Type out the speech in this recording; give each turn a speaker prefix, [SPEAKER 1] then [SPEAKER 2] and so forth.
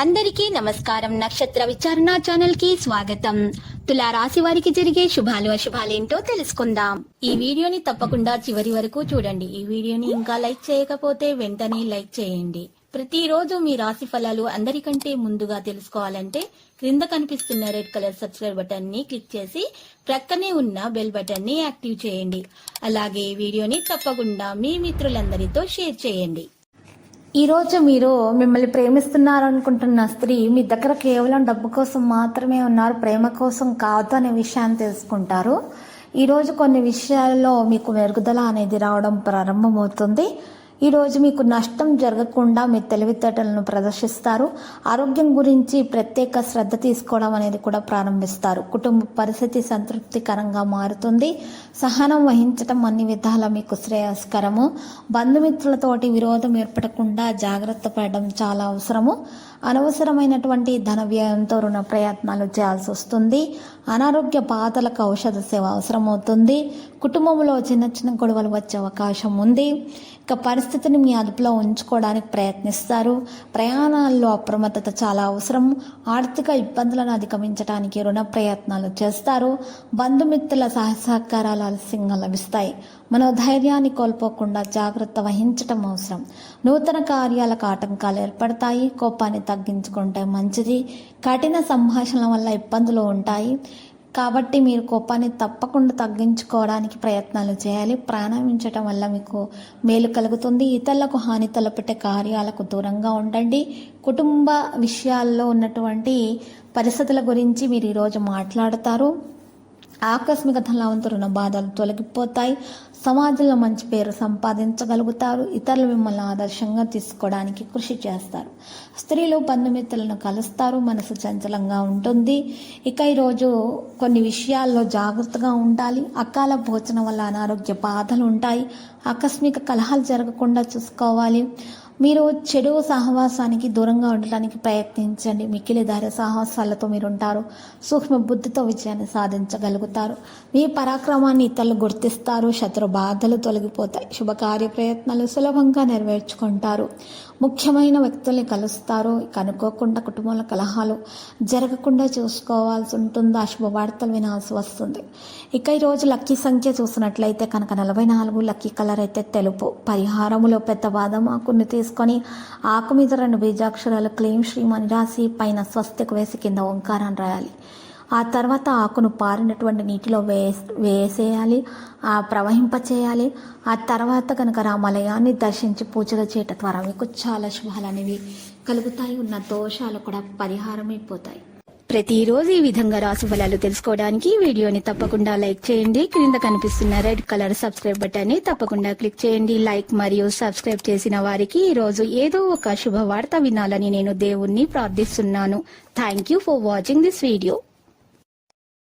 [SPEAKER 1] అందరికీ నమస్కారం. నక్షత్ర విచారణ ఛానల్ కి స్వాగతం. తులా రాశి వారికి జరిగే శుభాలు అశుభాలేంటో తెలుసుకుందాం. ఈ వీడియోని తప్పకుండా చివరి వరకు చూడండి. ఈ వీడియోని ఇంకా లైక్ చేయకపోతే వెంటనే లైక్ చేయండి. ప్రతిరోజు మీ రాశి ఫలాలు అందరికంటే ముందుగా తెలుసుకోవాలంటే క్రింద కనిపిస్తున్న రెడ్ కలర్ సబ్స్క్రైబ్ బటన్ ని క్లిక్ చేసి ప్రక్కనే ఉన్న బెల్ బటన్ ని యాక్టివ్ చేయండి. అలాగే ఈ వీడియోని తప్పకుండా మీ మిత్రులందరితో షేర్ చేయండి.
[SPEAKER 2] ఈరోజు మీరు మిమ్మల్ని ప్రేమిస్తున్నారనుకుంటున్న స్త్రీ మీ దగ్గర కేవలం డబ్బు కోసం మాత్రమే ఉన్నారు, ప్రేమ కోసం కాదు అనే విషయాన్ని తెలుసుకుంటారు. ఈరోజు కొన్ని విషయాల్లో మీకు మెరుగుదల అనేది రావడం ప్రారంభమవుతుంది. ఈరోజు మీకు నష్టం జరగకుండా మీ తెలివితేటలను ప్రదర్శిస్తారు. ఆరోగ్యం గురించి ప్రత్యేక శ్రద్ధ తీసుకోవడం అనేది కూడా ప్రారంభిస్తారు. కుటుంబ పరిస్థితి సంతృప్తికరంగా మారుతుంది. సహనం వహించడం అన్ని విధాలా మీకు శ్రేయస్కరము. బంధుమిత్రులతోటి విరోధం ఏర్పడకుండా జాగ్రత్త పడడం చాలా అవసరము. అనవసరమైనటువంటి ధన వ్యయంతో రుణ ప్రయత్నాలు చేయాల్సి వస్తుంది. అనారోగ్య బాధలకు ఔషధ సేవ అవసరమవుతుంది. కుటుంబంలో చిన్న చిన్న గొడవలు వచ్చే అవకాశం ఉంది. ఇక పరిస్థితిని మీ అదుపులో ఉంచుకోవడానికి ప్రయత్నిస్తారు. ప్రయాణాల్లో అప్రమత్తత చాలా అవసరం. ఆర్థిక ఇబ్బందులను అధిగమించడానికి రుణ ప్రయత్నాలు చేస్తారు. బంధుమిత్రుల సహకారాలు ఆలస్యంగా లభిస్తాయి. మనోధైర్యాన్ని కోల్పోకుండా జాగ్రత్త వహించటం అవసరం. నూతన కార్యాలకు ఆటంకాలు ఏర్పడతాయి. కోపాన్ని తగ్గించుకుంటే మంచిది. కఠిన సంభాషణల వల్ల ఇబ్బందులు ఉంటాయి కాబట్టి మీరు కోపాన్ని తప్పకుండా తగ్గించుకోవడానికి ప్రయత్నాలు చేయాలి. ప్రాణాయించటం వల్ల మీకు మేలు కలుగుతుంది. ఇతరులకు హాని తలపెట్టే కార్యాలకు దూరంగా ఉండండి. కుటుంబ విషయాల్లో ఉన్నటువంటి పరిస్థితుల గురించి మీరు ఈరోజు మాట్లాడతారు. ఆకస్మిక ధనవంతు రుణ బాధలు తొలగిపోతాయి. సమాజంలో మంచి పేరు సంపాదించగలుగుతారు. ఇతరులు మిమ్మల్ని ఆదర్శంగా తీసుకోవడానికి కృషి చేస్తారు. స్త్రీలు బంధుమిత్రులను కలుస్తారు. మనసు చంచలంగా ఉంటుంది. ఇక ఈరోజు కొన్ని విషయాల్లో జాగ్రత్తగా ఉండాలి. అకాల భోజనం వల్ల అనారోగ్య బాధలు ఉంటాయి. ఆకస్మిక కలహాలు జరగకుండా చూసుకోవాలి. మీరు చెడు సహవాసానికి దూరంగా ఉండటానికి ప్రయత్నించండి. మిక్కిలి ధైర్య సాహసాలతో మీరు ఉంటారు. సూక్ష్మ బుద్ధితో విజయాన్ని సాధించగలుగుతారు. మీ పరాక్రమాన్ని ఇతరులు గుర్తిస్తారు. శత్రు బాధలు తొలగిపోతాయి. శుభకార్య ప్రయత్నాలు సులభంగా నెరవేర్చుకుంటారు. ముఖ్యమైన వ్యక్తుల్ని కలుస్తారు. అనుకోకుండా కుటుంబంలో కలహాలు జరగకుండా చూసుకోవాల్సి ఉంటుంది. అశుభ వార్తలు వినాల్సి వస్తుంది. ఇక ఈరోజు లక్కీ సంఖ్య చూసినట్లయితే కనుక 44. లక్కీ కలర్ అయితే తెలుపు. పరిహారములో పెద్ద బాదం ఆకుని తీసుకొని ఆకు మీద 2 బీజాక్షరాలు క్లీం శ్రీం అని రాసి పైన స్వస్తికి వేసి కింద ఓంకారాన్ని రాయాలి. ఆ తర్వాత ఆకును పారినటువంటి నీటిలో వేసేయాలి. ప్రవహింపచేయాలి. ఆ తర్వాత కనుక రామాలయాన్ని దర్శించి పూజలు చేయటం ద్వారా మీకు చాలా శుభాలు అనేవి కలుగుతాయి. ఉన్న దోషాలు కూడా పరిహారమైపోతాయి.
[SPEAKER 1] ప్రతిరోజు ఈ విధంగా రాశి ఫలాలు తెలుసుకోవడానికి వీడియోని తప్పకుండా లైక్ చేయండి. క్రింద కనిపిస్తున్న రెడ్ కలర్ సబ్స్క్రైబ్ బటన్ ని తప్పకుండా క్లిక్ చేయండి. లైక్ మరియు సబ్స్క్రైబ్ చేసిన వారికి ఈ రోజు ఏదో ఒక శుభవార్త వినాలని నేను దేవుణ్ణి ప్రార్థిస్తున్నాను. Thank you for watching this video.